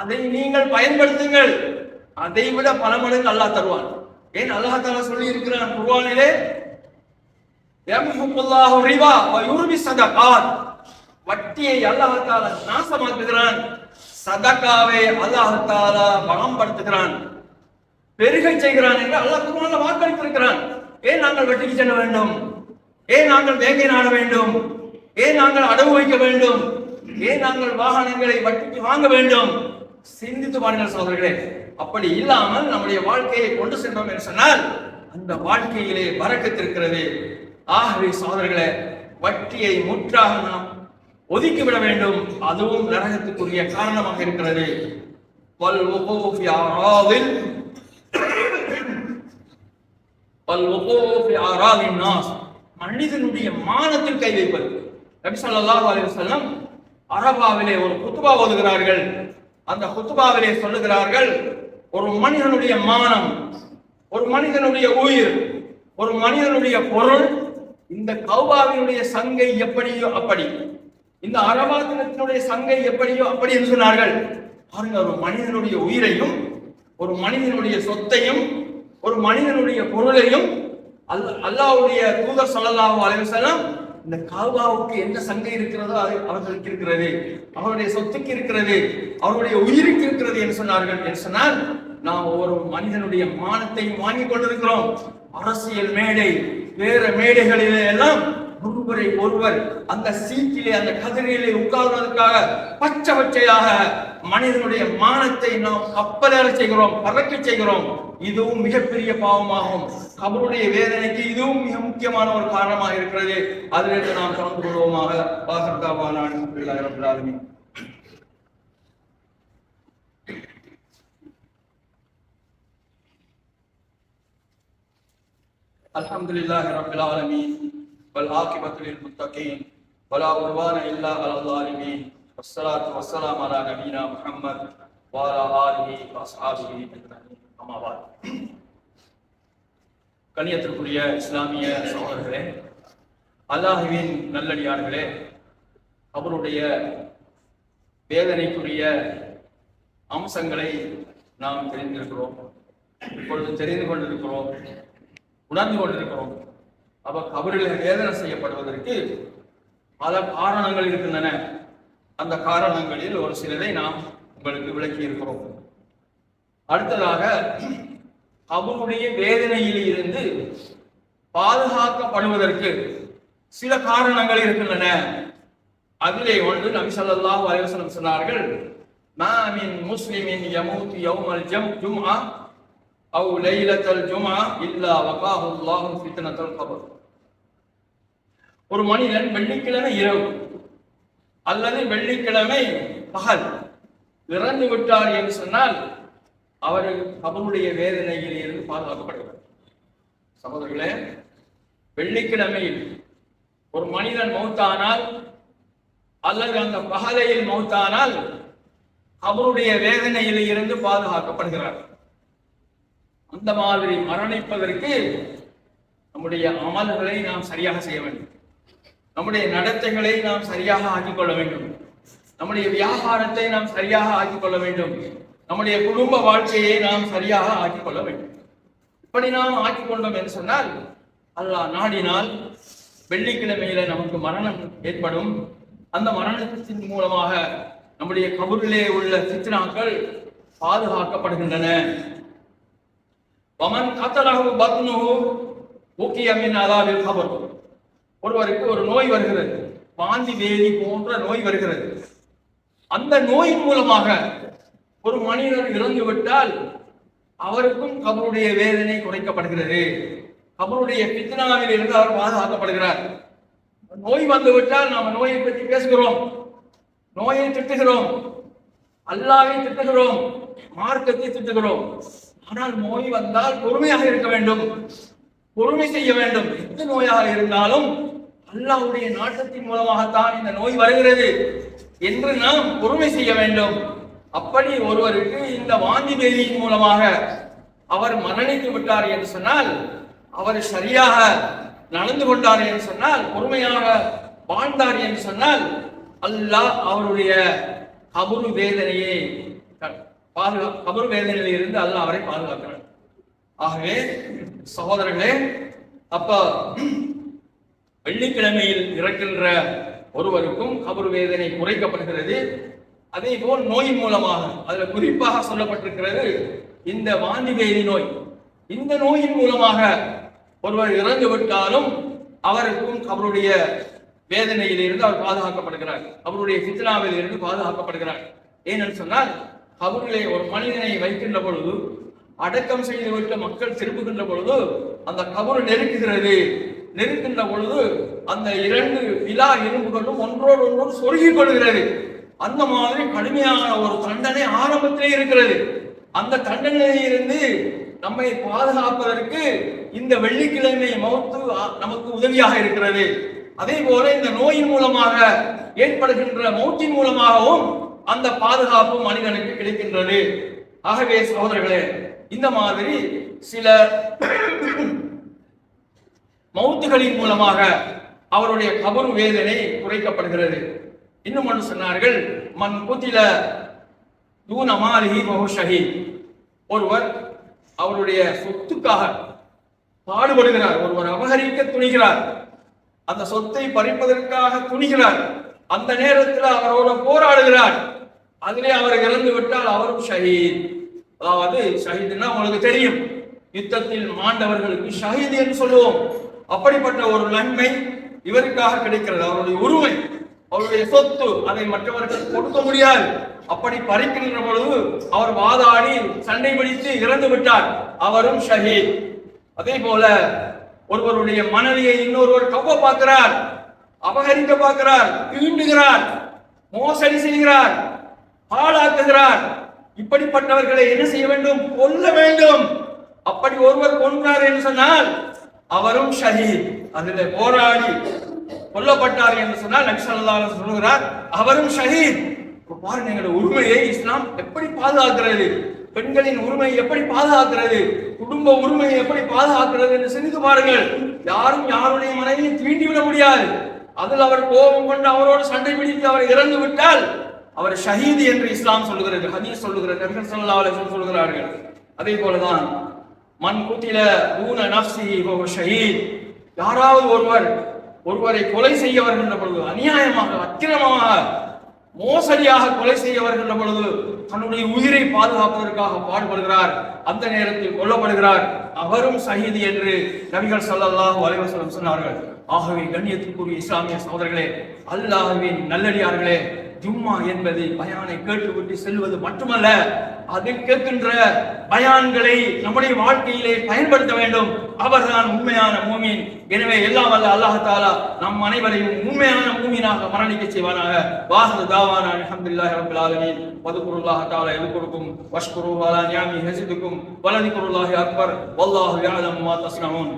அதை நீங்கள் பயன்படுத்துங்கள். அதை விட பல மடங்கு அல்லாஹ் தருவான். ஏன் அல்லாஹ் தஆலா சொல்லி இருக்கிறான் குர்ஆனிலே, யம்ஹுல்லாஹு ரிபா வ யுர்பி ஸதகாத். வட்டியை அல்லாஹ் தஆலா நாசமாக்குகிறான், சதகாவை அல்லாஹ் தஆலா பலப்படுத்துகிறான், பெருகை செய்கிறான் என்று அல்லாஹ் குர்ஆன்ல வாக்களித்திருக்கிறான். ஏன் நாங்கள் வட்டிக்கு செல்ல வேண்டும்? ஏன் நாங்கள் வேங்கை நாட வேண்டும்? ஏன் நாங்கள் அடவு வைக்க வேண்டும்? ஏன் நாங்கள் வாகனங்களை வட்டிக்கு வாங்க வேண்டும்? சிந்தித்து பாருங்கள் சகோதரர்களே. அப்படி இல்லாமல் நம்முடைய வாழ்க்கையை கொண்டு சென்றோம் என்று சொன்னால் அந்த வாழ்க்கையிலே பரக்கத் இருக்கிறது. ஆகவே சகோதரர்களே, வட்டியை முற்றாக நாம் ஒதுக்கிவிட வேண்டும். அதுவும் நரகத்துக்குரிய காரணமாக இருக்கிறது. மனிதனுடைய மானத்தில் கை வைப்பது. நபி ஸல்லல்லாஹு அலைஹி வஸல்லம் அரபாவிலே ஒரு குத்பா ஓதுகிறார்கள். அந்த குத்பாவிலே சொல்லுகிறார்கள், ஒரு மனிதனுடைய மானம், ஒரு மனிதனுடைய உயிர், ஒரு மனிதனுடைய பொருள் இந்த கௌபாவினுடைய சங்கை எப்படியோ அப்படி, இந்த அரபாத்தினுடைய சங்கை எப்படியோ அப்படி என்று சொன்னார்கள். பாருங்க, ஒரு மனிதனுடைய உயிரையும் ஒரு மனிதனுடைய சொத்தையும் ஒரு மனிதனுடைய பொருளையும் அல்லாஹ்வுடைய தூதர் ஸல்லல்லாஹு அலைஹி வஸல்லம் இந்த காபாவுக்கு என்ன சங்கை இருக்கிறதோ அது அவர்களுக்கு இருக்கிறது, அவருடைய சொத்துக்கு இருக்கிறது, அவருடைய உயிருக்கு இருக்கிறது என்று சொன்னார்கள். என்று சொன்னால் நாம் ஒவ்வொரு மனிதனுடைய மானத்தையும் வாங்கி கொண்டிருக்கிறோம். அரசியல் மேடை, வேற மேடைகளிலே எல்லாம் ஒருவரை ஒருவர் அந்த சீட்டிலே அந்த கதிரையிலே உட்கார்வதற்காக பச்சை பச்சையாக மனிதனுடைய மானத்தை நாம் கப்பலேற செய்கிறோம், பறக்க செய்கிறோம். இதுவும் மிகப்பெரிய பாவமாகும். கபருடைய வேதனைக்கு இதுவும் மிக முக்கியமான ஒரு காரணமாக இருக்கிறது. அதிலிருந்து நாம் கலந்து கொள்வோமாக. அல்ஹம்துலில்லாஹி ரப்பில் ஆலமீன் வல் ஆகிபத்து லில் முத்தகீன் வலா உத்வான இல்லா அலல் ஸாலிமீன் வஸ்ஸலாத்து வஸ்ஸலாமு அலா நபியினா முஹம்மத் வ அலா ஆலிஹி வ அஸ்ஹாபிஹி அஜ்மஈன். அம்மா பஅத். கண்ணியத்திற்குரிய இஸ்லாமிய சகோதரர்களே, அல்லாஹ்வின் நல்லடியார்களே, அவருடைய வேதனைக்குரிய அம்சங்களை நாம் தெரிந்திருக்கிறோம், இப்பொழுது தெரிந்து கொண்டிருக்கிறோம், உணர்ந்து கொண்டிருக்கிறோம். அப்ப கபரில் வேதனை செய்யப்படுவதற்கு பல காரணங்கள் இருக்கின்றன. அந்த காரணங்களில் ஒரு சிலரை நாம் உங்களுக்கு விளக்கி இருக்கிறோம். அடுத்ததாக, கபருடைய வேதனையில் இருந்து பாதுகாக்கப்படுவதற்கு சில காரணங்கள் இருக்கின்றன. அதிலே ஒன்று நபி ஸல்லல்லாஹு அலைஹி வஸல்லம் சொன்னார்கள், மா மின் முஸ்லிமின் யமூது யௌமல் ஜும்ஆ அவு லைலத்தல் ஜும்ஆ இல்லா வகாஹு அல்லாஹு ஃபித்னத்தல் கபர். ஒரு மனிதன் வெள்ளிக்கிழமை இரவு அல்லது வெள்ளிக்கிழமை பகல் இறந்து விட்டார் என்று சொன்னால் அவர் கபருடைய வேதனையில் இருந்து பாதுகாக்கப்படுகிறார். சகோதரர்களே, வெள்ளிக்கிழமையில் ஒரு மனிதன் மௌத்தானால் அல்லது அந்த பகலையில் மௌத்தானால் கபருடைய வேதனையில் இருந்து பாதுகாக்கப்படுகிறார். அந்த மாதிரி மரணிப்பதற்கு நம்முடைய அமல்களை நாம் சரியாக செய்ய வேண்டும், நம்முடைய நடத்தைகளை நாம் சரியாக ஆக்கிக் கொள்ள வேண்டும், நம்முடைய வியாபாரத்தை நாம் சரியாக ஆக்கிக் கொள்ள வேண்டும், நம்முடைய குடும்ப வாழ்க்கையை நாம் சரியாக ஆக்கிக் கொள்ள வேண்டும். இப்படி நாம் ஆக்கிக் கொண்டோம் என்று சொன்னால் அல்லாஹ் நாடினால் வெள்ளிக்கிழமையில நமக்கு மரணம் ஏற்படும். அந்த மரணத்தின் மூலமாக நம்முடைய கபரிலே உள்ள ஃபித்னாக்கள் பாதுகாக்கப்படுகின்றன. வமன் கத்தலஹு பத்னுஹு உகிய மின் அஸாபில் கபர். ஒருவருக்கு ஒரு நோய் வருகிறது, வாந்தி பேதி போன்ற நோய் வருகிறது. அந்த நோயின் மூலமாக ஒரு மனிதர் இறந்து விட்டால் அவருக்கும் கபருடைய வேதனை குறைக்கப்படுகிறது. கபருடைய ஃபித்னாவில் இருந்து அவர் பாதுகாக்கப்படுகிறார். நோய் வந்து விட்டால் நாம் நோயை பற்றி பேசுகிறோம், நோயை திட்டுகிறோம், அல்லாஹ்வை திட்டுகிறோம், மார்க்கத்தை திட்டுகிறோம். ஆனால் நோய் வந்தால் பொறுமையாக இருக்க வேண்டும், பொறுமை செய்ய வேண்டும். எந்த நோயாக இருந்தாலும் அல்லாஹ்வுடைய நாட்டத்தின் மூலமாகத்தான் இந்த நோய் வருகிறது என்று நாம் பொறுமை செய்ய வேண்டும். அப்படி ஒருவருக்கு இந்த வாந்தி பேதியின் மூலமாக அவர் மரணித்து விட்டார் என்று சொன்னால், அவர் சரியாக நடந்து கொண்டார் என்று சொன்னால், பொறுமையாக வாழ்ந்தார் என்று சொன்னால், அல்லாஹ் அவருடைய கபரு வேதனையை கபரு வேதனையில் இருந்து அல்லாஹ் அவரை பாதுகாக்கிறார். ஆகவே சகோதரர்களே, அப்ப வெள்ளிக்கிழமையில் இறக்கின்ற ஒருவருக்கும் கபரு வேதனை குறைக்கப்படுகிறது. அதே போல் நோய் மூலமாக, அதுல குறிப்பாக சொல்லப்பட்டிருக்கிறது இந்த வாந்தி பேதி நோய். இந்த நோயின் மூலமாக ஒருவர் இறந்து விட்டாலும் அவருக்கும் கபருடைய வேதனையில் இருந்து அவர் பாதுகாக்கப்படுகிறார், அவருடைய ஃபித்னாவில் இருந்து பாதுகாக்கப்படுகிறார். ஏனென்று சொன்னால், கபரிலே ஒரு மனிதனை வைக்கின்ற பொழுது, அடக்கம் செய்துவிட்டு மக்கள் திரும்புகின்ற பொழுது அந்த கபரு நெருக்குகிறது. நெருக்கின்ற பொழுது அந்த இரண்டு விலா எலும்புகளும் ஒன்றோடு ஒன்றோடு சொருகிக் கொள்கிறது. அந்த மாதிரி கடுமையான ஒரு தண்டனை ஆரம்பத்திலே இருக்கிறது. அந்த தண்டனையிலிருந்து நம்மை பாதுகாப்பதற்கு இந்த வெள்ளிக்கிழமை மௌத்து நமக்கு உதவியாக இருக்கிறது. அதே போல இந்த நோயின் மூலமாக ஏற்படுகின்ற மௌத்தின் மூலமாகவும் அந்த பாதுகாப்பு மனிதனுக்கு கிடைக்கின்றது. ஆகவே சகோதரர்களே, இந்த மாதிரி சில மௌத்துகளின் மூலமாக அவருடைய கபரு வேதனை குறைக்கப்படுகிறது. இன்னும் ஒன்று சொன்னார்கள், மன் குதில தூன மாலிஹி ஃபஹு ஷஹீத். ஒருவர் அவருடைய சொத்துக்காக பாடுபடுகிறார், ஒருவர் அபகரிக்க துணிகிறார், அந்த சொத்தை பறிப்பதற்காக துணிகிறார். அந்த நேரத்தில் அவரோட போராடுகிறார், அதிலே அவர் இறந்து விட்டால் அவரும் ஷஹீத். அதாவது ஷஹீதுன்னா உங்களுக்கு தெரியும், யுத்தத்தில் மாண்டவர்களுக்கு ஷஹீத் என்று சொல்லுவோம். அப்படிப்பட்ட ஒரு நன்மை இவருக்காக கிடைக்கிறது, அவருடைய உரிமை, அவருடைய சொத்து, அதை மற்றவர்கள் கொடுக்க முடியாது. அப்படி பறிக்கின்ற பொழுது அவர் வாதாடி சண்டை பிடித்து இறந்து விட்டார், அவரும் ஷஹீத். அதே போல ஒருவருடைய மனைவியை இன்னொருவர் கவ்வ பார்க்கிறார், அபகரிக்க பார்க்கிறார், தீண்டுகிறார், மோசடி செய்கிறார், பாழாக்குகிறார். இப்படிப்பட்டவர்களை என்ன செய்ய வேண்டும்? கொல்ல வேண்டும். அப்படி ஒருவர் கொன்றார் என்று சொன்னால் அவரும் ஷஹீத். அதில் போராடி கொல்லப்பட்டார் என்று சொன்னால் நபி ஸல்லல்லாஹு அலைஹி வஸல்லம் சொல்கிறார் அவரும் ஷஹீத். பாருங்க, எங்களுடைய உரிமையை இஸ்லாம் எப்படி பாதுகாக்கிறது, பெண்களின் உரிமையை எப்படி பாதுகாக்கிறது, குடும்ப உரிமையை எப்படி பாதுகாக்கிறது என்று சிந்தித்து பாருங்கள். யாரும் யாருடைய மனைவியை தீண்டிவிட முடியாது. அதில் அவர் கோபம் கொண்டு அவரோடு சண்டை பிடித்து அவர் இறந்து விட்டால் அவர் ஷஹீத் என்று இஸ்லாம் சொல்லுகிறது, ஹதீஸ் சொல்லுகிறது, நபி ஸல்லல்லாஹு அலைஹி வஸல்லம் சொல்கிறார்கள். அதே போலதான் மன் குத்தில தூன நஃப்ஸிஹி ஃபஹுவ ஷஹீத். யாராவது ஒருவரை கொலை செய்ய வருகின்ற பொழுது, அநியாயமாக, அக்கிரமமாக, மோசடியாக கொலை செய்ய வருகின்ற பொழுது தன்னுடைய உயிரை பாதுகாப்பதற்காக பாடுபடுகிறார், அந்த நேரத்தில் கொல்லப்படுகிறார், அவரும் ஷஹீத் என்று நபிகள் ஸல்லல்லாஹு அலைஹி வஸல்லம் சொன்னார்கள். ஆகவே கண்ணியத்திற்குரிய இஸ்லாமிய சகோதரர்களே, அல்லாஹ்வின் நல்லடியார்களே, ஜும்மா என்பது பயானை கேட்டுவிட்டு செல்வது மட்டுமல்ல, அதில் கேட்கின்ற பயான்களை நம்முடைய வாழ்க்கையிலே பயன்படுத்த வேண்டும். அவர்தான் உண்மையான மூமின். எனவே எல்லாம் வல்ல அல்லாஹ் தஆலா நம் அனைவரையும் உண்மையான மூமினாக மரணிக்க செய்வானாக. வாஹிரு தாவானா அல்ஹம்துலில்லாஹி ரப்பில் ஆலமீன். வதுகுருல்லாஹ தஆலா யذكركم வஷ்குருஹு அலா நிஅமிஹி யஸிதுக்கும் வலதிகுருல்லாஹி அக்பர் வல்லாஹு யஅலமு மா தஸ்னஊன்.